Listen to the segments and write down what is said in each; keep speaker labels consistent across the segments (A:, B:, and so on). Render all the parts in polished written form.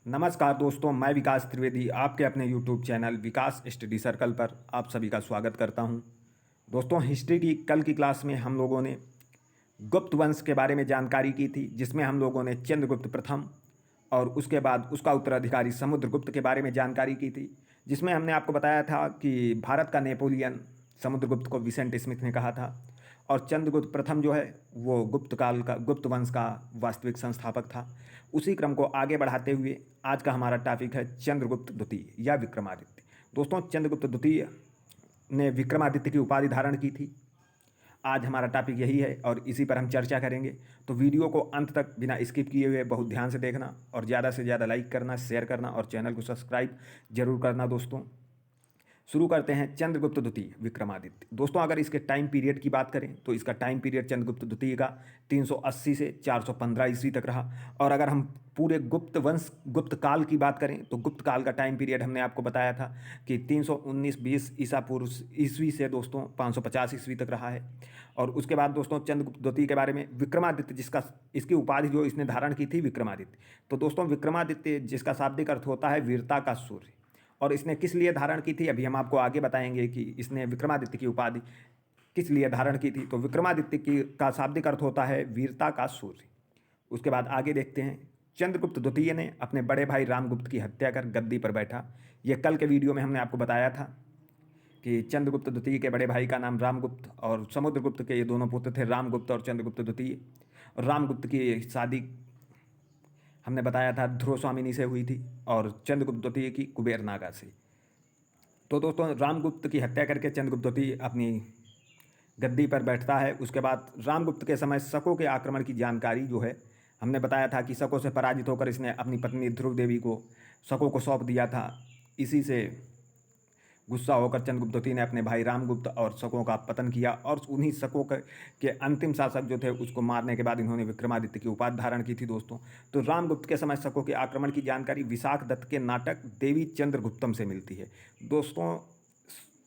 A: नमस्कार दोस्तों, मैं विकास त्रिवेदी आपके अपने यूट्यूब चैनल विकास स्टडी सर्कल पर आप सभी का स्वागत करता हूं। दोस्तों, हिस्ट्री की कल की क्लास में हम लोगों ने गुप्त वंश के बारे में जानकारी की थी, जिसमें हम लोगों ने चंद्रगुप्त प्रथम और उसके बाद उसका उत्तराधिकारी समुद्रगुप्त के बारे में जानकारी की थी, जिसमें हमने आपको बताया था कि भारत का नेपोलियन समुद्रगुप्त को विसेंट स्मिथ ने कहा था और चंद्रगुप्त प्रथम जो है वो गुप्त काल का गुप्त वंश का वास्तविक संस्थापक था। उसी क्रम को आगे बढ़ाते हुए आज का हमारा टॉपिक है चंद्रगुप्त द्वितीय या विक्रमादित्य। दोस्तों, चंद्रगुप्त द्वितीय ने विक्रमादित्य की उपाधि धारण की थी। आज हमारा टॉपिक यही है और इसी पर हम चर्चा करेंगे। तो वीडियो को अंत तक बिना स्किप किए हुए बहुत ध्यान से देखना और ज़्यादा से ज़्यादा लाइक करना, शेयर करना और चैनल को सब्सक्राइब जरूर करना। दोस्तों, शुरू करते हैं चंद्रगुप्त द्वितीय विक्रमादित्य। दोस्तों, अगर इसके टाइम पीरियड की बात करें तो इसका टाइम पीरियड चंद्रगुप्त द्वितीय का 380 से 415 ईस्वी तक रहा। और अगर हम पूरे गुप्त वंश गुप्त काल की बात करें तो गुप्त काल का टाइम पीरियड हमने आपको बताया था कि 319-20 ईसा पूर्व ईस्वी से दोस्तों 550 ईस्वी तक रहा है। और उसके बाद दोस्तों चंद्रगुप्त द्वितीय के बारे में विक्रमादित्य, जिसका इसकी उपाधि जो इसने धारण की थी विक्रमादित्य। तो दोस्तों, विक्रमादित्य जिसका शाब्दिक अर्थ होता है वीरता का सूर्य, और इसने किस लिए धारण की थी अभी हम आपको आगे बताएंगे कि इसने विक्रमादित्य की उपाधि किस लिए धारण की थी। तो विक्रमादित्य की का शाब्दिक अर्थ होता है वीरता का सूर्य। उसके बाद आगे देखते हैं, चंद्रगुप्त द्वितीय ने अपने बड़े भाई रामगुप्त की हत्या कर गद्दी पर बैठा। यह कल के वीडियो में हमने आपको बताया था कि चंद्रगुप्त द्वितीय के बड़े भाई का नाम रामगुप्त और समुद्रगुप्त के ये दोनों पुत्र थे, रामगुप्त और चंद्रगुप्त द्वितीय। और रामगुप्त की शादी हमने बताया था ध्रुव स्वामिनी से हुई थी और चंद्रगुप्त द्वितीय की कुबेर नागा से। तो दोस्तों, रामगुप्त की हत्या करके चंद्रगुप्त द्वितीय अपनी गद्दी पर बैठता है। उसके बाद रामगुप्त के समय शकों के आक्रमण की जानकारी जो है हमने बताया था कि शकों से पराजित होकर इसने अपनी पत्नी ध्रुव देवी को शकों को सौंप दिया था। इसी से गुस्सा होकर चंद्रगुप्त द्वितीय ने अपने भाई रामगुप्त और शकों का पतन किया और उन्हीं शकों के अंतिम शासक जो थे उसको मारने के बाद इन्होंने विक्रमादित्य की उपाधि धारण की थी। दोस्तों, तो रामगुप्त के समय शकों के आक्रमण की जानकारी विशाख दत्त के नाटक देवी चंद्रगुप्तम से मिलती है। दोस्तों,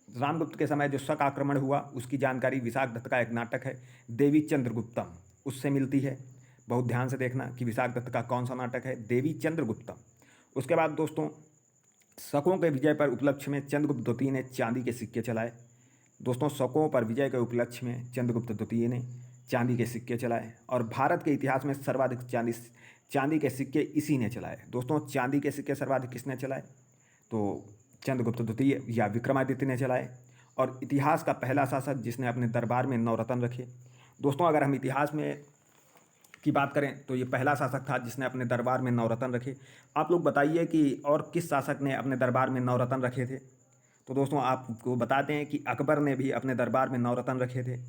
A: रामगुप्त के समय जो शक आक्रमण हुआ उसकी जानकारी विशाख दत्त का एक नाटक है देवी चंद्रगुप्तम, उससे मिलती है। बहुत ध्यान से देखना कि विशाख दत्त का कौन सा नाटक है, देवी चंद्रगुप्तम। उसके बाद दोस्तों, शकों के विजय पर उपलक्ष्य में चंद्रगुप्त द्वितीय ने चांदी के सिक्के चलाए। दोस्तों, शकों पर विजय के उपलक्ष्य में चंद्रगुप्त द्वितीय ने चांदी के सिक्के चलाए और भारत के इतिहास में सर्वाधिक चांदी के सिक्के इसी ने चलाए। दोस्तों, चांदी के सिक्के सर्वाधिक किसने चलाए? तो चंद्रगुप्त द्वितीय या विक्रमादित्य ने चलाए। और इतिहास का पहला शासक जिसने अपने दरबार में नवरत्न रखे। दोस्तों, अगर हम इतिहास में की बात करें तो ये पहला शासक था जिसने अपने दरबार में नवरत्न रखे। आप लोग बताइए कि और किस शासक ने अपने दरबार में नवरत्न रखे थे? तो दोस्तों, आपको बताते हैं कि अकबर ने भी अपने दरबार में नवरत्न रखे थे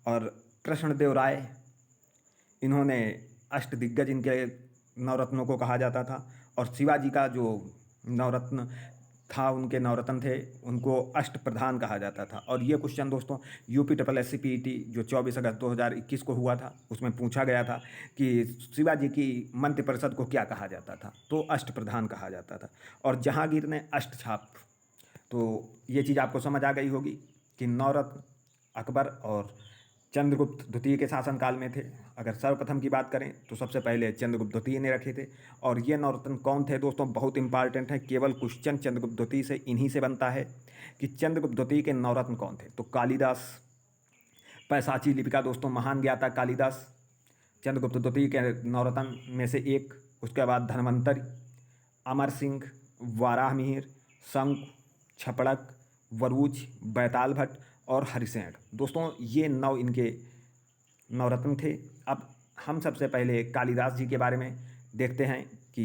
A: और कृष्णदेव राय, इन्होंने अष्टदिग्गज इनके नवरत्नों को कहा जाता था। और शिवाजी का जो नवरत्न था, उनके नवरत्न थे, उनको अष्ट प्रधान कहा जाता था। और ये क्वेश्चन दोस्तों UPSSC जो 24 अगस्त 2021 को हुआ था उसमें पूछा गया था कि शिवाजी की मंत्रिपरिषद को क्या कहा जाता था, तो अष्ट प्रधान कहा जाता था। और जहांगीर ने अष्ट छाप। तो ये चीज़ आपको समझ आ गई होगी कि नवरत्न अकबर और चंद्रगुप्त द्वितीय के शासनकाल में थे। अगर सर्वप्रथम की बात करें तो सबसे पहले चंद्रगुप्त द्वितीय ने रखे थे। और ये नवरत्न कौन थे दोस्तों? बहुत इंपॉर्टेंट है, केवल क्वेश्चन चंद्रगुप्त द्वितीय से इन्हीं से बनता है कि चंद्रगुप्त द्वितीय के नवरत्न कौन थे। तो कालिदास, पैसाची लिपिका दोस्तों, महान ज्ञाता कालिदास चंद्रगुप्त द्वितीय के नवरत्न में से एक। उसके बाद धन्वंतरि, अमर सिंह, वाराहमिहिर, शंख, छपड़क, वरूज, बैताल भट्ट और हरिसेन। दोस्तों, ये 9 इनके नवरत्न थे। अब हम सबसे पहले कालिदास जी के बारे में देखते हैं कि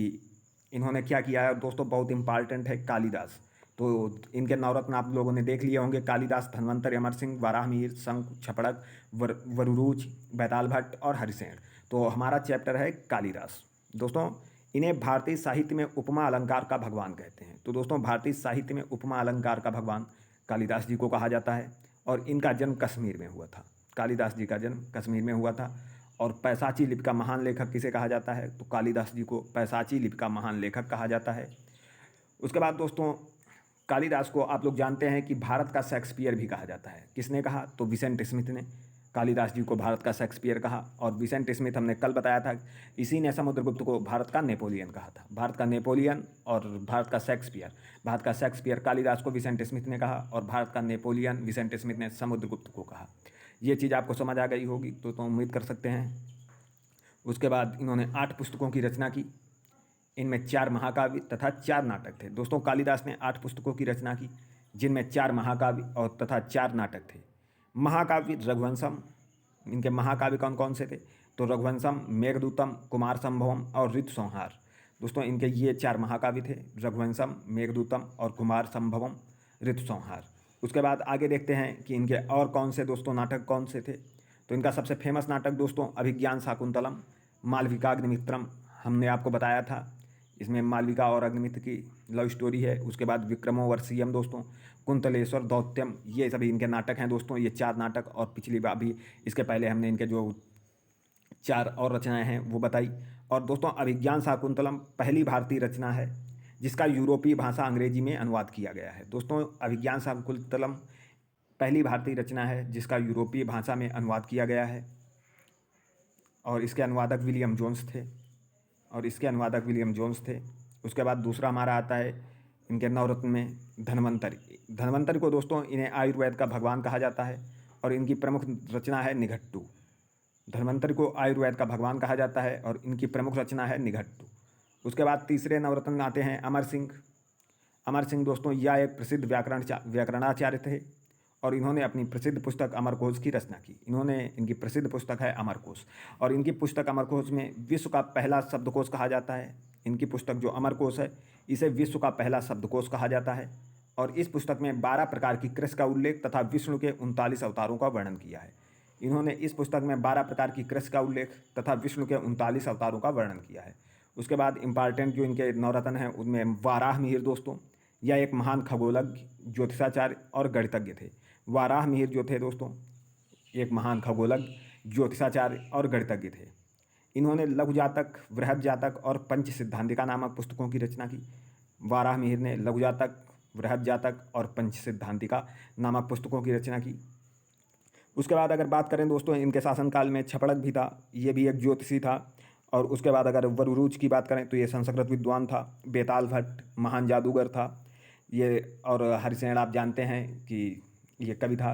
A: इन्होंने क्या किया है। दोस्तों, बहुत इंपॉर्टेंट है कालिदास। तो इनके नवरत्न आप लोगों ने देख लिए होंगे, कालिदास, धन्वंतरि, अमर सिंह, वाराहमिहिर, शंख, छपड़क, वरूज, बैताल भट्ट और हरिसेन। तो हमारा चैप्टर है कालिदास। दोस्तों, इन्हें भारतीय साहित्य में उपमा अलंकार का भगवान कहते हैं। तो दोस्तों, भारतीय साहित्य में उपमा अलंकार का भगवान कालिदास जी को कहा जाता है। और इनका जन्म कश्मीर में हुआ था। कालिदास जी का जन्म कश्मीर में हुआ था। और पैसाची लिपि का महान लेखक किसे कहा जाता है? तो कालिदास जी को पैसाची लिपि का महान लेखक कहा जाता है। उसके बाद दोस्तों, कालिदास को आप लोग जानते हैं कि भारत का शेक्सपियर भी कहा जाता है। किसने कहा? तो विसेंट स्मिथ ने। कालिदास जी को भारत का शेक्सपियर कहा। और विसेंट स्मिथ हमने कल बताया था, इसी ने समुद्रगुप्त को भारत का नेपोलियन कहा था। भारत का नेपोलियन और भारत का शेक्सपियर, भारत का शेक्सपियर कालिदास को विसेंट स्मिथ ने कहा और भारत का नेपोलियन विसेंट स्मिथ ने समुद्रगुप्त को कहा। ये चीज़ आपको समझ आ गई होगी तो उम्मीद कर सकते हैं। उसके बाद इन्होंने 8 पुस्तकों की रचना की। इनमें 4 महाकाव्य तथा 4 नाटक थे। दोस्तों कालिदास ने 8 पुस्तकों की रचना की, जिनमें 4 महाकाव्य और तथा 4 नाटक थे। महाकाव्य रघुवंशम, इनके महाकाव्य कौन कौन से थे? तो रघुवंशम, मेघदूतम, कुमार संभवम और ऋतु संहार। दोस्तों इनके ये 4 महाकाव्य थे, रघुवंशम, मेघदूतम और कुमार संभवम, ऋतु संहार। उसके बाद आगे देखते हैं कि इनके और कौन से दोस्तों नाटक कौन से थे। तो इनका सबसे फेमस नाटक दोस्तों अभिज्ञान शाकुंतलम, मालविकाग्निमित्रम, हमने आपको बताया था। इसमें मालविका और अग्निमित्र की लव स्टोरी है। उसके बाद विक्रमोर्वशीयम दोस्तों, कुंतलेश्वर, दौत्यम, ये सभी इनके नाटक हैं दोस्तों। ये 4 नाटक, और पिछली बार भी इसके पहले हमने इनके जो 4 और रचनाएं हैं वो बताई। और दोस्तों अभिज्ञान शाकुंतलम पहली भारतीय रचना है जिसका यूरोपीय भाषा अंग्रेजी में अनुवाद किया गया है। दोस्तों अभिज्ञान शाकुंतलम पहली भारतीय रचना है जिसका यूरोपीय भाषा में अनुवाद किया गया है और इसके अनुवादक विलियम जोन्स थे। उसके बाद दूसरा हमारा आता है इनके नवरत्न में धन्वंतरि को दोस्तों इन्हें आयुर्वेद का भगवान कहा जाता है और इनकी प्रमुख रचना है निघट्टू। धन्वंतरि को आयुर्वेद का भगवान कहा जाता है और इनकी प्रमुख रचना है निघट्टू। उसके बाद तीसरे नवरत्न में आते हैं अमर सिंह दोस्तों, यह एक प्रसिद्ध व्याकरणाचार्य थे और इन्होंने अपनी प्रसिद्ध पुस्तक अमरकोश की रचना की। इनकी प्रसिद्ध पुस्तक है अमरकोश और इनकी पुस्तक अमरकोश में विश्व का पहला शब्दकोश कहा जाता है। इनकी पुस्तक जो अमरकोश है इसे विश्व का पहला शब्दकोश कहा जाता है और इस पुस्तक में 12 प्रकार की कृषि का उल्लेख तथा विष्णु के 39 अवतारों का वर्णन किया है। इन्होंने इस पुस्तक में 12 प्रकार की कृषि का उल्लेख तथा विष्णु के 39 अवतारों का वर्णन किया है। उसके बाद इम्पॉर्टेंट जो इनके नवरत्न हैं उनमें वाराह मिहिर दोस्तों, यह एक महान खगोलज्ञ, ज्योतिषाचार्य और गणितज्ञ थे। वाराह मिहिर जो थे दोस्तों एक महान खगोलज्ञ, ज्योतिषाचार्य और गणितज्ञ थे। इन्होंने लघु जातक, वृहद जातक और पंच सिद्धांतिका नामक पुस्तकों की रचना की। वाराह मिहिर ने लघु जातक, वृहद जातक और पंच सिद्धांतिका नामक पुस्तकों की रचना की। उसके बाद अगर बात करें दोस्तों इनके शासनकाल में छपड़क भी था, ये भी एक ज्योतिषी था। और उसके बाद अगर वरुरुच की बात करें तो ये संस्कृत विद्वान था। बेताल भट्ट महान जादूगर था ये, और हरिसेन आप जानते हैं कि ये कवि था।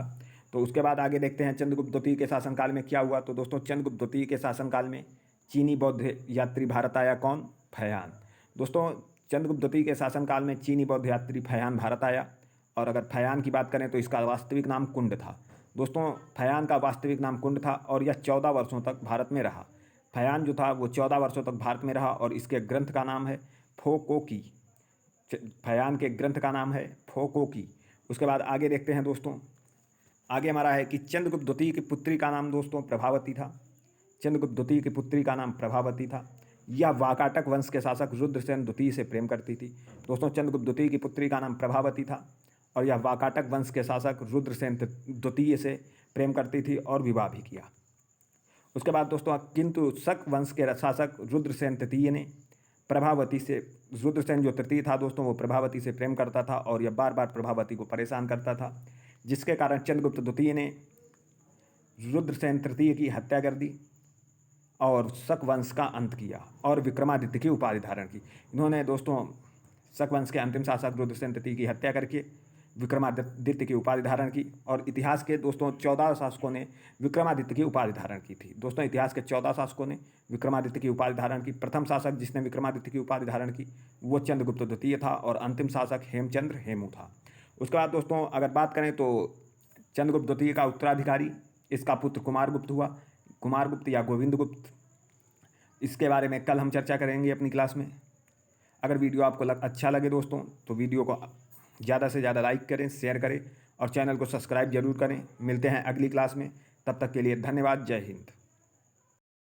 A: तो उसके बाद आगे देखते हैं चंद्रगुप्त द्वितीय के शासनकाल में क्या हुआ। तो दोस्तों चंद्रगुप्त द्वितीय के शासनकाल में चीनी बौद्ध यात्री भारत आया। कौन? फैयान। दोस्तों चंद्रगुप्त द्वितीय के शासनकाल में चीनी बौद्ध यात्री फैयान भारत आया। और अगर फैयान की बात करें तो इसका वास्तविक नाम कुंड था। दोस्तों फैयान का वास्तविक नाम कुंड था और यह 14 वर्षों तक भारत में रहा। फैयान जो था वो 14 वर्षों तक भारत में रहा और इसके ग्रंथ का नाम है फोकोकी। फैयान के ग्रंथ का नाम है फोकोकी। उसके बाद आगे देखते हैं दोस्तों, आगे हमारा है कि चंद्रगुप्त द्वितीय की पुत्री का नाम दोस्तों प्रभावती था। चंद्रगुप्त द्वितीय की पुत्री का नाम प्रभावती था। यह वाकाटक वंश के शासक रुद्रसेन द्वितीय से प्रेम करती थी। दोस्तों चंद्रगुप्त द्वितीय की पुत्री का नाम प्रभावती था और यह वाकाटक वंश के शासक रुद्रसेन द्वितीय से प्रेम करती थी और विवाह भी किया। उसके बाद दोस्तों किंतु शक वंश के शासक रुद्रसेन तृतीय ने प्रभावती से, रुद्रसेन जो तृतीय था दोस्तों वो प्रभावती से प्रेम करता था और यह बार बार प्रभावती को परेशान करता था, जिसके कारण चंद्रगुप्त द्वितीय ने रुद्रसेन तृतीय की हत्या कर दी और शक वंश का अंत किया और विक्रमादित्य की उपाधि धारण की। इन्होंने दोस्तों शक वंश के अंतिम शासक रुद्रसेन तृतीय की हत्या करके विक्रमादित्य की उपाधि धारण की और इतिहास के दोस्तों 14 शासकों ने विक्रमादित्य की उपाधि धारण की थी। दोस्तों इतिहास के 14 शासकों ने विक्रमादित्य की उपाधि धारण की। प्रथम शासक जिसने विक्रमादित्य की उपाधि धारण की वो चंद्रगुप्त द्वितीय था और अंतिम शासक हेमू था। उसके बाद दोस्तों अगर बात करें तो चंद्रगुप्त द्वितीय का उत्तराधिकारी इसका पुत्र कुमारगुप्त हुआ, कुमारगुप्त या गोविंदगुप्त। इसके बारे में कल हम चर्चा करेंगे अपनी क्लास में। अगर वीडियो आपको अच्छा लगे दोस्तों तो वीडियो को ज़्यादा से ज़्यादा लाइक करें, शेयर करें और चैनल को सब्सक्राइब जरूर करें। मिलते हैं अगली क्लास में, तब तक के लिए धन्यवाद। जय हिंद।